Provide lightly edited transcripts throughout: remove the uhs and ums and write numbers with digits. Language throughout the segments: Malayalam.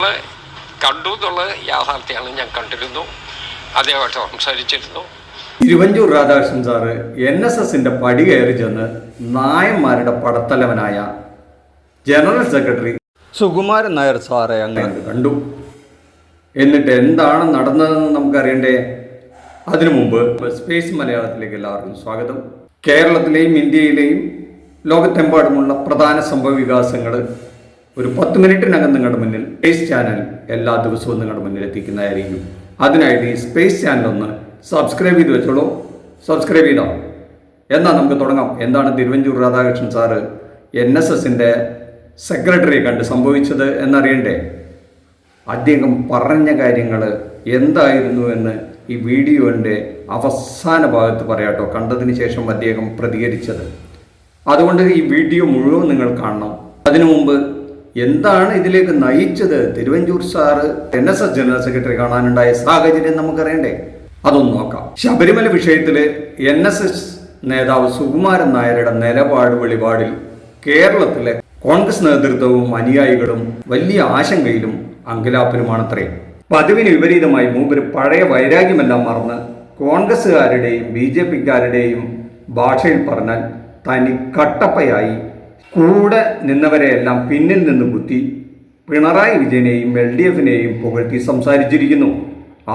കണ്ടു എന്നുള്ളത് യാഥാർത്ഥ്യമാണ്. ഞാൻ കണ്ടിരുന്നു, അദ്ദേഹമായിട്ട് സംസാരിച്ചിരുന്നു. തിരുവഞ്ചൂർ രാധാകൃഷ്ണൻ സാറ് NSSന്റെ പടി കയറി ചെന്ന് നായന്മാരുടെ പടത്തലവനായ ജനറൽ സെക്രട്ടറി സുകുമാരൻ നായർ സാറെ അങ്ങനെ കണ്ടു. എന്നിട്ട് എന്താണ് നടന്നതെന്ന് നമുക്കറിയണ്ടേ? അതിനു മുമ്പ് സ്പേസ് മലയാളത്തിലേക്ക് എല്ലാവർക്കും സ്വാഗതം. കേരളത്തിലെയും ഇന്ത്യയിലെയും ലോകത്തെമ്പാടുമുള്ള പ്രധാന സംഭവ വികാസങ്ങൾ ഒരു 10 മിനിറ്റിനകം നിങ്ങളുടെ മുന്നിൽ സ്പേസ് ചാനൽ എല്ലാ ദിവസവും നിങ്ങളുടെ മുന്നിൽ എത്തിക്കുന്നതായിരിക്കും. അതിനായിട്ട് ഈ സ്പേസ് ചാനൽ ഒന്ന് സബ്സ്ക്രൈബ് ചെയ്ത് വെച്ചോളൂ. സബ്സ്ക്രൈബ് ചെയ്തോ? എന്നാൽ നമുക്ക് തുടങ്ങാം. എന്താണ് തിരുവഞ്ചൂർ രാധാകൃഷ്ണൻ സാറ് NSSന്റെ സെക്രട്ടറിയെ കണ്ട് സംഭവിച്ചത് എന്നറിയണ്ടേ? അദ്ദേഹം പറഞ്ഞ കാര്യങ്ങൾ എന്തായിരുന്നു എന്ന് ഈ വീഡിയോൻ്റെ അവസാന ഭാഗത്ത് പറയാട്ടോ. കണ്ടതിന് ശേഷം അദ്ദേഹം പ്രതികരിച്ചത്. അതുകൊണ്ട് ഈ വീഡിയോ മുഴുവൻ നിങ്ങൾ കാണണം. അതിനു മുമ്പ് എന്താണ് ഇതിലേക്ക് നയിച്ചത്? Thiruvanchoor sir NSS general secretary കാണാനുണ്ടായ സാഹചര്യം നമുക്കറിയണ്ടേ? അതൊന്ന് നോക്കാം. ശബരിമല വിഷയത്തിൽ NSS നേതാവ് സുകുമാരൻ നായരുടെ നിലപാട് വെളിപാടിൽ കേരളത്തിലെ കോൺഗ്രസ് നേതൃത്വവും അനുയായികളും വലിയ ആശങ്കയിലും അങ്കലാപ്പിലുമാണത്രേ. പതിവിന് വിപരീതമായി മൂപ്പര് പഴയ വൈരാഗ്യമെല്ലാം മറന്ന് കോൺഗ്രസ്സുകാരുടെയും BJPക്കാരുടെയും ഭാഷയിൽ പറഞ്ഞാൽ തനി കട്ടപ്പയായി കൂടെ നിന്നവരെയെല്ലാം പിന്നിൽ നിന്ന് കുത്തി പിണറായി വിജയനെയും LDFനെയും പുകഴ്ത്തി സംസാരിച്ചിരിക്കുന്നു.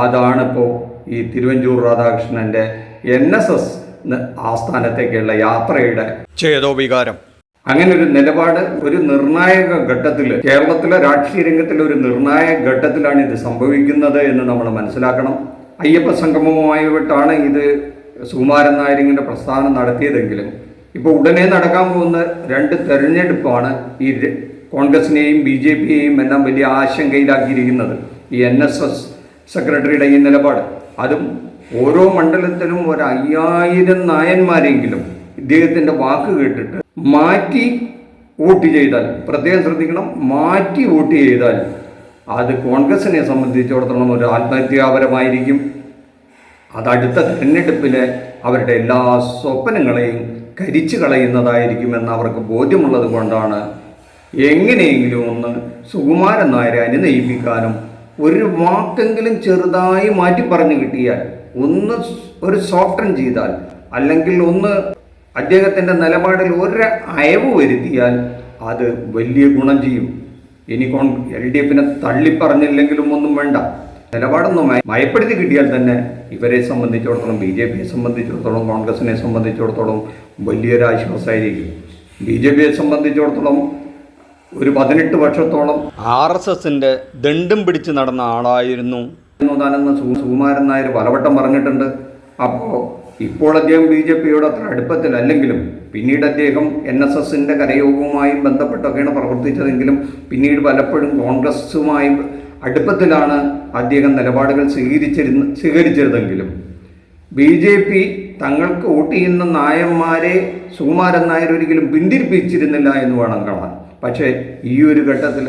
അതാണിപ്പോൾ ഈ തിരുവഞ്ചൂർ രാധാകൃഷ്ണന്റെ NSS ആസ്ഥാനത്തേക്കുള്ള യാത്രയുടെ ചേതോവികാരം. അങ്ങനെ ഒരു നിലപാട് ഒരു നിർണായക ഘട്ടത്തിൽ, കേരളത്തിലെ രാഷ്ട്രീയ രംഗത്തിലെ ഒരു നിർണായക ഘട്ടത്തിലാണ് ഇത് സംഭവിക്കുന്നത് എന്ന് നമ്മൾ മനസ്സിലാക്കണം. അയ്യപ്പ സംഗമവുമായിട്ടാണ് ഇത് സുകുമാരൻ നായരിങ്ങിൻ്റെ പ്രസ്ഥാനം നടത്തിയതെങ്കിലും ഇപ്പോൾ ഉടനെ നടക്കാൻ പോകുന്ന 2 തെരഞ്ഞെടുപ്പാണ് ഈ കോൺഗ്രസിനെയും BJPയെയും എല്ലാം വലിയ ആശങ്കയിലാക്കിയിരിക്കുന്നത്. ഈ NSS സെക്രട്ടറിയുടെ ഈ നിലപാട്, അതും ഓരോ മണ്ഡലത്തിലും 5000 നായന്മാരെങ്കിലും ഇദ്ദേഹത്തിൻ്റെ വാക്ക് കേട്ടിട്ട് മാറ്റി വോട്ട് ചെയ്താൽ, പ്രത്യേകം ശ്രദ്ധിക്കണം, മാറ്റി വോട്ട് ചെയ്താൽ അത് കോൺഗ്രസിനെ സംബന്ധിച്ചിടത്തോളം ഒരു ആത്മഹത്യാപരമായിരിക്കും. അത് അടുത്ത തെരഞ്ഞെടുപ്പിലെ അവരുടെ എല്ലാ സ്വപ്നങ്ങളെയും കരിച്ചു കളയുന്നതായിരിക്കുമെന്ന് അവർക്ക് ബോധ്യമുള്ളത് കൊണ്ടാണ് എങ്ങനെയെങ്കിലും ഒന്ന് സുകുമാരൻ നായരെ അനുനയിപ്പിക്കാനും ഒരു വാക്കെങ്കിലും ചെറുതായി മാറ്റി പറഞ്ഞു കിട്ടിയാൽ, ഒന്ന് ഒരു സോഫ്റ്റൻ ചെയ്താൽ, അല്ലെങ്കിൽ ഒന്ന് അദ്ദേഹത്തിൻ്റെ നിലപാടിൽ ഒരു അയവ് വരുത്തിയാൽ അത് വലിയ ഗുണം ചെയ്യും. ഇനി LDFനെ തള്ളിപ്പറഞ്ഞില്ലെങ്കിലും ഒന്നും വേണ്ട, നിലപാടൊന്നും മയപ്പെടുത്തി കിട്ടിയാൽ തന്നെ ഇവരെ സംബന്ധിച്ചിടത്തോളം, BJPയെ സംബന്ധിച്ചിടത്തോളം, കോൺഗ്രസിനെ സംബന്ധിച്ചിടത്തോളം വലിയൊരു ആശ്വാസമായിരിക്കും. BJPയെ സംബന്ധിച്ചിടത്തോളം ഒരു 18 വർഷത്തോളം RSSന്റെ ദണ്ടും പിടിച്ച് നടന്ന ആളായിരുന്നു താനെന്ന് സുകുമാരൻ നായർ പലവട്ടം പറഞ്ഞിട്ടുണ്ട്. അപ്പോൾ ഇപ്പോൾ അദ്ദേഹം BJPയോട് അത്ര അടുപ്പത്തിലല്ലെങ്കിലും പിന്നീട് അദ്ദേഹം NSSന്റെ കരയോഗവുമായും ബന്ധപ്പെട്ടൊക്കെയാണ് പ്രവർത്തിച്ചതെങ്കിലും പിന്നീട് പലപ്പോഴും കോൺഗ്രസുമായി അടുപ്പത്തിലാണ് അദ്ദേഹം നിലപാടുകൾ സ്വീകരിച്ചിരുന്നെങ്കിലും BJP തങ്ങൾക്ക് വോട്ട് ചെയ്യുന്ന നായന്മാരെ സുകുമാരൻ നായർ ഒരിക്കലും പിന്തിരിപ്പിച്ചിരുന്നില്ല എന്ന് വേണം കാണാൻ. പക്ഷേ ഈ ഒരു ഘട്ടത്തിൽ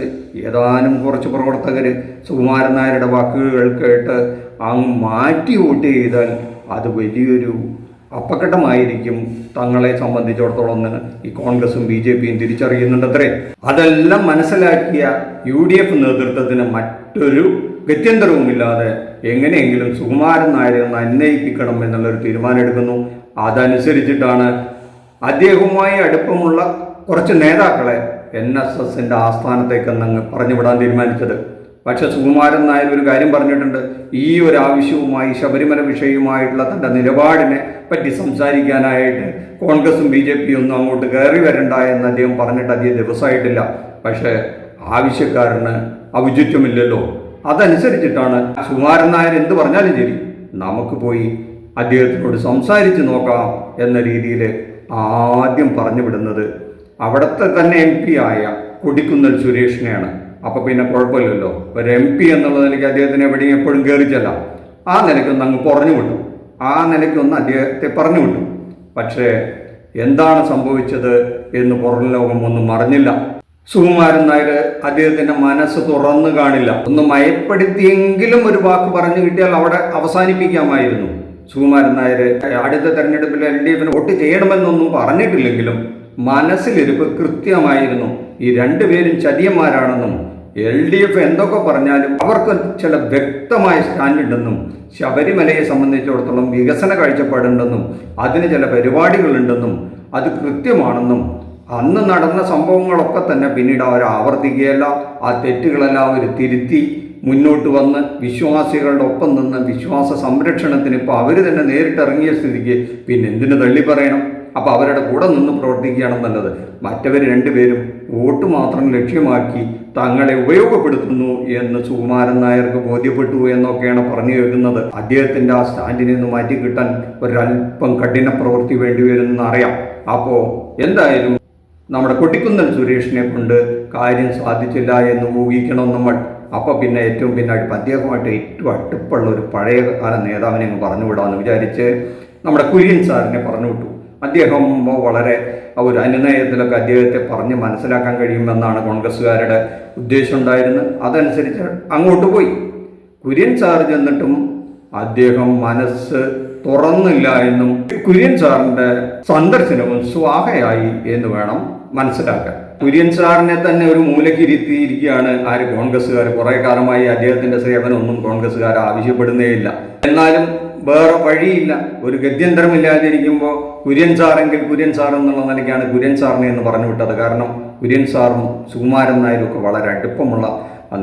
ഏതാനും കുറച്ച് പ്രവർത്തകർ സുകുമാരൻ നായരുടെ വാക്കുകൾ കേട്ട് അങ്ങ് മാറ്റി വോട്ട് ചെയ്താൽ അത് വലിയൊരു അപകടമായിരിക്കും തങ്ങളെ സംബന്ധിച്ചിടത്തോളം ഈ കോൺഗ്രസും BJPയും തിരിച്ചറിയുന്നുണ്ടത്രേ. അതെല്ലാം മനസ്സിലാക്കിയ UDF നേതൃത്വത്തിന് മറ്റൊരു ഗത്യന്തരവുമില്ലാതെ എങ്ങനെയെങ്കിലും സുകുമാരൻ നായരെ ഒന്ന് അന്വയിപ്പിക്കണം എന്നുള്ളൊരു തീരുമാനം എടുക്കുന്നു. അതനുസരിച്ചിട്ടാണ് അദ്ദേഹവുമായി അടുപ്പമുള്ള കുറച്ച് നേതാക്കളെ NSSന്റെ ആസ്ഥാനത്തേക്കെന്നങ്ങ് പറഞ്ഞുവിടാൻ തീരുമാനിച്ചത്. പക്ഷെ സുകുമാരൻ നായർ ഒരു കാര്യം പറഞ്ഞിട്ടുണ്ട്. ഈ ഒരു ആവശ്യവുമായി, ശബരിമല വിഷയവുമായിട്ടുള്ള തൻ്റെ നിലപാടിനെ പറ്റി സംസാരിക്കാനായിട്ട് കോൺഗ്രസും BJPയും ഒന്നും അങ്ങോട്ട് കയറി വരണ്ട എന്ന് അദ്ദേഹം പറഞ്ഞിട്ട് അധികം ദിവസമായിട്ടില്ല. പക്ഷേ ആവശ്യക്കാരന് ഔചിത്യമില്ലല്ലോ. അതനുസരിച്ചിട്ടാണ് സുകുമാരൻ നായർ എന്ത് പറഞ്ഞാലും ശരി, നമുക്ക് പോയി അദ്ദേഹത്തിനോട് സംസാരിച്ച് നോക്കാം എന്ന രീതിയിൽ ആദ്യം പറഞ്ഞു വിടുന്നത് അവിടുത്തെ തന്നെ MP ആയ കൊടിക്കുന്നിൽ സുരേഷിനെയാണ്. അപ്പോൾ പിന്നെ കുഴപ്പമില്ലല്ലോ, ഒരു MP എന്നുള്ള നിലയ്ക്ക് അദ്ദേഹത്തിന് എവിടെയും എപ്പോഴും കയറിച്ചല്ല. ആ നിലയ്ക്കൊന്ന് അങ്ങ് പറഞ്ഞു വിട്ടു, ആ നിലയ്ക്കൊന്ന് അദ്ദേഹത്തെ പറഞ്ഞു വിട്ടു. പക്ഷേ എന്താണ് സംഭവിച്ചത് എന്ന് പുറം ലോകം ഒന്നും അറിഞ്ഞില്ല. സുകുമാരൻ നായർ അദ്ദേഹത്തിൻ്റെ മനസ്സ് തുറന്നു കാണില്ല. ഒന്ന് മയപ്പെടുത്തിയെങ്കിലും ഒരു വാക്ക് പറഞ്ഞു കിട്ടിയാൽ അവിടെ അവസാനിപ്പിക്കാമായിരുന്നു. സുകുമാരൻ നായർ അടുത്ത തെരഞ്ഞെടുപ്പിൽ LDFന് വോട്ട് ചെയ്യണമെന്നൊന്നും പറഞ്ഞിട്ടില്ലെങ്കിലും മനസ്സിലിരിപ്പ് കൃത്യമായിരുന്നു. ഈ 2 പേരും ചതിയന്മാരാണെന്നും LDF എന്തൊക്കെ പറഞ്ഞാലും അവർക്ക് ചില വ്യക്തമായ സ്റ്റാൻഡുണ്ടെന്നും ശബരിമലയെ സംബന്ധിച്ചിടത്തോളം വികസന കാഴ്ചപ്പാടുണ്ടെന്നും അതിന് ചില പരിപാടികളുണ്ടെന്നും അത് കൃത്യമാണെന്നും അന്ന് നടന്ന സംഭവങ്ങളൊക്കെ തന്നെ പിന്നീട് അവർ ആവർത്തിക്കുകയല്ല, ആ തെറ്റുകളെല്ലാം അവർ തിരുത്തി മുന്നോട്ട് വന്ന് വിശ്വാസികളുടെ ഒപ്പം നിന്ന് വിശ്വാസ സംരക്ഷണത്തിന് ഇപ്പോൾ അവർ തന്നെ നേരിട്ടിറങ്ങിയ സ്ഥിതിക്ക് പിന്നെ എന്തിനു തള്ളി പറയണം? അപ്പോൾ അവരുടെ കൂടെ നിന്ന് പ്രവർത്തിക്കുകയാണ് നല്ലത്. മറ്റവർ രണ്ടുപേരും വോട്ട് മാത്രം ലക്ഷ്യമാക്കി തങ്ങളെ ഉപയോഗപ്പെടുത്തുന്നു എന്ന് സുകുമാരൻ നായർക്ക് ബോധ്യപ്പെട്ടു എന്നൊക്കെയാണ് പറഞ്ഞു കേൾക്കുന്നത്. അദ്ദേഹത്തിൻ്റെ ആ സ്റ്റാൻഡിൽ നിന്ന് മാറ്റി കിട്ടാൻ ഒരല്പം കഠിന പ്രവൃത്തി വേണ്ടിവരുമെന്ന് അറിയാം. അപ്പോൾ എന്തായാലും നമ്മുടെ കൊട്ടിക്കുന്നൽ സുരേഷിനെ കൊണ്ട് കാര്യം സാധിച്ചില്ല എന്ന് ഊഹിക്കണം നമ്മൾ. അപ്പോൾ പിന്നെ ഏറ്റവും അദ്ദേഹമായിട്ട് ഏറ്റവും അടുപ്പുള്ള ഒരു പഴയ കാല നേതാവിനെ അങ്ങ് പറഞ്ഞുവിടാമെന്ന് വിചാരിച്ച് നമ്മുടെ കുര്യൻ സാറിനെ പറഞ്ഞു വിട്ടു. അദ്ദേഹം വളരെ ഒരു അനുനയത്തിലൊക്കെ അദ്ദേഹത്തെ പറഞ്ഞ് മനസ്സിലാക്കാൻ കഴിയുമെന്നാണ് കോൺഗ്രസ്സുകാരുടെ ഉദ്ദേശം ഉണ്ടായിരുന്നത്. അതനുസരിച്ച് അങ്ങോട്ട് പോയി. കുര്യൻ സാർ ചെന്നിട്ടും അദ്ദേഹം മനസ്സ് തുറന്നില്ല എന്നും കുര്യൻ സാറിൻ്റെ സന്ദർശനവും സ്വാഹയായി എന്ന് വേണം മനസ്സിലാക്കാൻ. കുര്യൻ സാറിനെ തന്നെ ഒരു മൂലക്കിരുത്തിയിരിക്കുകയാണ് കോൺഗ്രസ്സുകാർ. കുറേ കാലമായി അദ്ദേഹത്തിൻ്റെ സേവനമൊന്നും കോൺഗ്രസ്സുകാർ ആവശ്യപ്പെടുന്നേയില്ല. എന്നാലും വേറെ വഴിയില്ല, ഒരു ഗത്യന്തരമില്ലാതിരിക്കുമ്പോൾ കുര്യൻ സാറെങ്കിൽ കുര്യൻ സാർ എന്നുള്ള നിലയ്ക്കാണ് കുര്യൻ സാറിനെ എന്ന് പറഞ്ഞു വിട്ടത്. കാരണം കുര്യൻ സാറും സുകുമാരൻ നായരും ഒക്കെ വളരെ അടുപ്പമുള്ള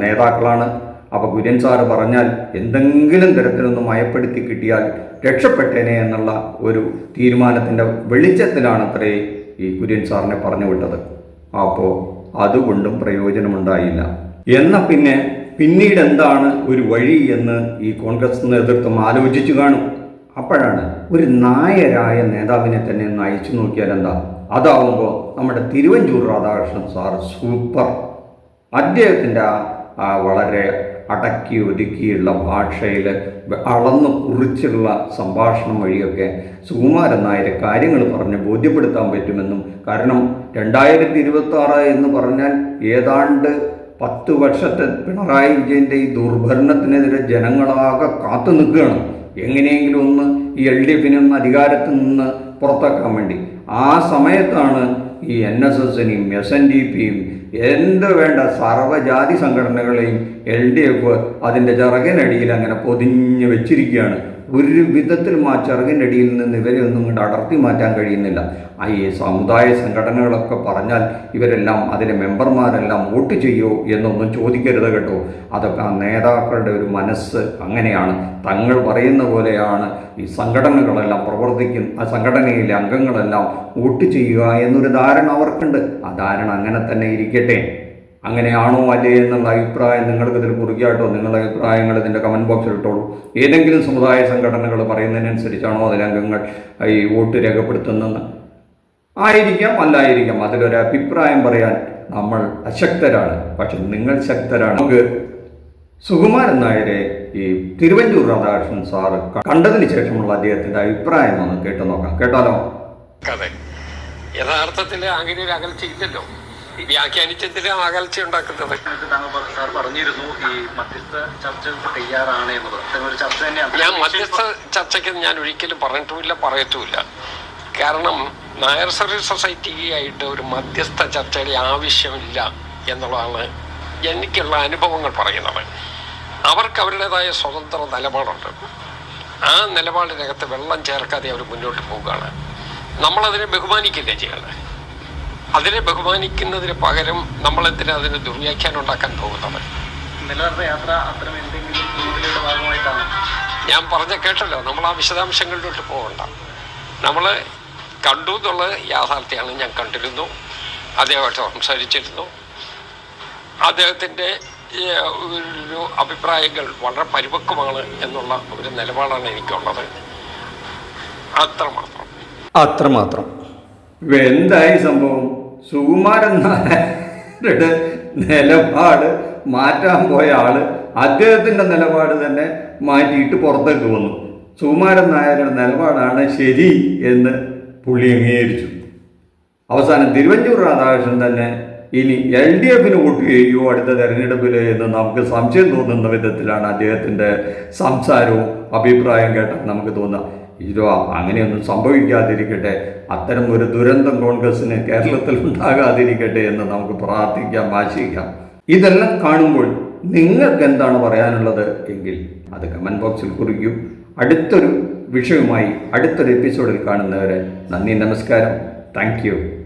നേതാക്കളാണ്. അപ്പോൾ കുര്യൻ സാറ് പറഞ്ഞാൽ എന്തെങ്കിലും തരത്തിലൊന്ന് മയപ്പെടുത്തി കിട്ടിയാൽ രക്ഷപ്പെട്ടേനെ എന്നുള്ള ഒരു തീരുമാനത്തിൻ്റെ വെളിച്ചത്തിലാണ് അത്രേ ഈ കുര്യൻ സാറിനെ പറഞ്ഞു വിട്ടത്. അപ്പോൾ അതുകൊണ്ടും പ്രയോജനമുണ്ടായില്ല. എന്നാൽ പിന്നീട് എന്താണ് ഒരു വഴി എന്ന് ഈ കോൺഗ്രസ് നേതൃത്വം ആലോചിച്ചു കാണും. അപ്പോഴാണ് ഒരു നായരായ നേതാവിനെ തന്നെ ഒന്ന് അയച്ചു നോക്കിയാൽ എന്താ? അതാവുമ്പോൾ നമ്മുടെ തിരുവഞ്ചൂർ രാധാകൃഷ്ണൻ സാർ സൂപ്പർ. അദ്ദേഹത്തിൻ്റെ ആ വളരെ അടക്കി ഒതുക്കിയുള്ള ഭാഷയിൽ അളന്നു കുറിച്ചുള്ള സംഭാഷണം വഴിയൊക്കെ സുകുമാരൻ നായരെ കാര്യങ്ങൾ പറഞ്ഞ് ബോധ്യപ്പെടുത്താൻ പറ്റുമെന്നും, കാരണം 2026 എന്ന് പറഞ്ഞാൽ ഏതാണ്ട് 10 വർഷത്തെ പിണറായി വിജയൻ്റെ ഈ ദുർഭരണത്തിനെതിരെ ജനങ്ങളാകെ കാത്തു നിൽക്കുകയാണ്. എങ്ങനെയെങ്കിലും ഒന്ന് ഈ LDFനെ ഒന്ന് അധികാരത്തിൽ നിന്ന് പുറത്താക്കാൻ വേണ്ടി. ആ സമയത്താണ് ഈ NSSനെയും SNDPയും എന്ത് വേണ്ട സർവ്വജാതി സംഘടനകളെയും LDF അതിൻ്റെ ചിറകിനടിയിൽ അങ്ങനെ പൊതിഞ്ഞ് വെച്ചിരിക്കുകയാണ്. ഒരു വിധത്തിലും ആ ചിറകിനടിയിൽ നിന്ന് ഇവരെ ഒന്നും കൊണ്ട് അടർത്തി മാറ്റാൻ കഴിയുന്നില്ല. ഈ സമുദായ സംഘടനകളൊക്കെ പറഞ്ഞാൽ ഇവരെല്ലാം അതിലെ മെമ്പർമാരെല്ലാം വോട്ട് ചെയ്യുമോ എന്നൊന്നും ചോദിക്കരുത് കേട്ടോ. അതൊക്കെ ആ നേതാക്കളുടെ ഒരു മനസ്സ് അങ്ങനെയാണ്. തങ്ങൾ പറയുന്ന പോലെയാണ് ഈ സംഘടനകളെല്ലാം ആ സംഘടനയിലെ അംഗങ്ങളെല്ലാം വോട്ട് ചെയ്യുക എന്നൊരു ധാരണ അവർക്കുണ്ട്. ആ ധാരണ അങ്ങനെ തന്നെ ഇരിക്കട്ടെ. അങ്ങനെയാണോ അല്ലേ എന്നുള്ള അഭിപ്രായം നിങ്ങൾക്ക് ഇതിൽ കുറിക്കാട്ടോ. നിങ്ങളുടെ അഭിപ്രായങ്ങൾ ഇതിൻ്റെ കമൻറ്റ് ബോക്സിൽ ഇട്ടോളൂ. ഏതെങ്കിലും സമുദായ സംഘടനകൾ പറയുന്നതിനനുസരിച്ചാണോ അതിലെ അംഗങ്ങൾ ഈ വോട്ട് രേഖപ്പെടുത്തുന്നതെന്ന് ആയിരിക്കാം, അല്ലായിരിക്കാം. അതിലൊരു അഭിപ്രായം പറയാൻ നമ്മൾ അശക്തരാണ്. പക്ഷെ നിങ്ങൾ ശക്തരാണ്. നമുക്ക് സുകുമാരൻ നായരെ ഈ തിരുവഞ്ചൂർ രാധാകൃഷ്ണൻ സാറ് കണ്ടതിന് ശേഷമുള്ള അദ്ദേഹത്തിൻ്റെ അഭിപ്രായം ഒന്ന് കേട്ടു നോക്കാം. കേട്ടാലോ? അതെ, യഥാർത്ഥത്തിൽ അങ്ങനെ ഒരു അകൽച്ചയില്ലല്ലോ. വ്യാഖ്യാനിച്ചതിലും അകൽച്ച ഉണ്ടാക്കുന്നത്. സാർ പറഞ്ഞിരുന്നു ഈ മധ്യസ്ഥ ചർച്ചകൾക്ക് തയ്യാറാണ് എന്നത്. ഞാൻ മധ്യസ്ഥ ചർച്ചയ്ക്ക് ഞാൻ ഒരിക്കലും പറഞ്ഞിട്ടുമില്ല, പറയത്തുമില്ല. കാരണം നായർ സർവീസ് സൊസൈറ്റിയായിട്ട് ഒരു മധ്യസ്ഥ ചർച്ചയുടെ ആവശ്യമില്ല എന്നുള്ളതാണ് എനിക്കുള്ള അനുഭവങ്ങൾ പറയുന്നത്. അവർക്ക് അവരുടേതായ സ്വതന്ത്ര നിലപാടുണ്ട്. ആ നിലപാടിനകത്ത് വെള്ളം ചേർക്കാതെ അവർ മുന്നോട്ട് പോവുകയാണ്. നമ്മളതിനെ ബഹുമാനിക്കില്ലേ ചെയ്യേണ്ടത്? അതിനെ ബഹുമാനിക്കുന്നതിന് പകരം നമ്മളെന്തിനാ അതിന് ദുർവ്യാഖ്യാനം ഉണ്ടാക്കാൻ പോകുന്നത്? ഞാൻ പറഞ്ഞ കേട്ടല്ലോ, നമ്മൾ ആ വിശദാംശങ്ങളിലോട്ട് പോകണ്ട. നമ്മൾ കണ്ടു എന്നുള്ളത് യാഥാർത്ഥ്യമാണ്. ഞാൻ കണ്ടിരുന്നു, അദ്ദേഹമായിട്ട് സംസാരിച്ചിരുന്നു. അദ്ദേഹത്തിൻ്റെ ഒരു അഭിപ്രായങ്ങൾ വളരെ പരിപക്വമാണ് എന്നുള്ള ഒരു നിലപാടാണ് എനിക്കുള്ളത്. അത്രമാത്രം. എന്തായി സംഭവം? സുകുമാരൻ നായരുടെ നിലപാട് മാറ്റാൻ പോയ ആള് അദ്ദേഹത്തിൻ്റെ നിലപാട് തന്നെ മാറ്റിയിട്ട് പുറത്തേക്ക് വന്നു. സുകുമാരൻ നായരുടെ നിലപാടാണ് ശരി എന്ന് പുള്ളി അംഗീകരിച്ചു. അവസാനം തിരുവഞ്ചൂർ രാധാകൃഷ്ണൻ തന്നെ ഇനി LDFന് വോട്ട് ചെയ്യുമോ അടുത്ത തെരഞ്ഞെടുപ്പിൽ എന്ന് നമുക്ക് സംശയം തോന്നുന്ന വിധത്തിലാണ് അദ്ദേഹത്തിൻ്റെ സംസാരവും അഭിപ്രായം കേട്ടാൽ നമുക്ക് തോന്നുക. അങ്ങനെയൊന്നും സംഭവിക്കാതിരിക്കട്ടെ, അത്തരം ഒരു ദുരന്തം കോൺഗ്രസ്സിന് കേരളത്തിൽ ഉണ്ടാകാതിരിക്കട്ടെ എന്ന് നമുക്ക് പ്രാർത്ഥിക്കാം, ആശിക്കാം. ഇതെല്ലാം കാണുമ്പോൾ നിങ്ങൾക്ക് എന്താണ് പറയാനുള്ളത് എങ്കിൽ അത് കമൻറ്റ് ബോക്സിൽ കുറിക്കൂ. അടുത്തൊരു വിഷയവുമായി അടുത്തൊരു എപ്പിസോഡിൽ കാണുന്നവരെ നന്ദി, നമസ്കാരം. Thank you.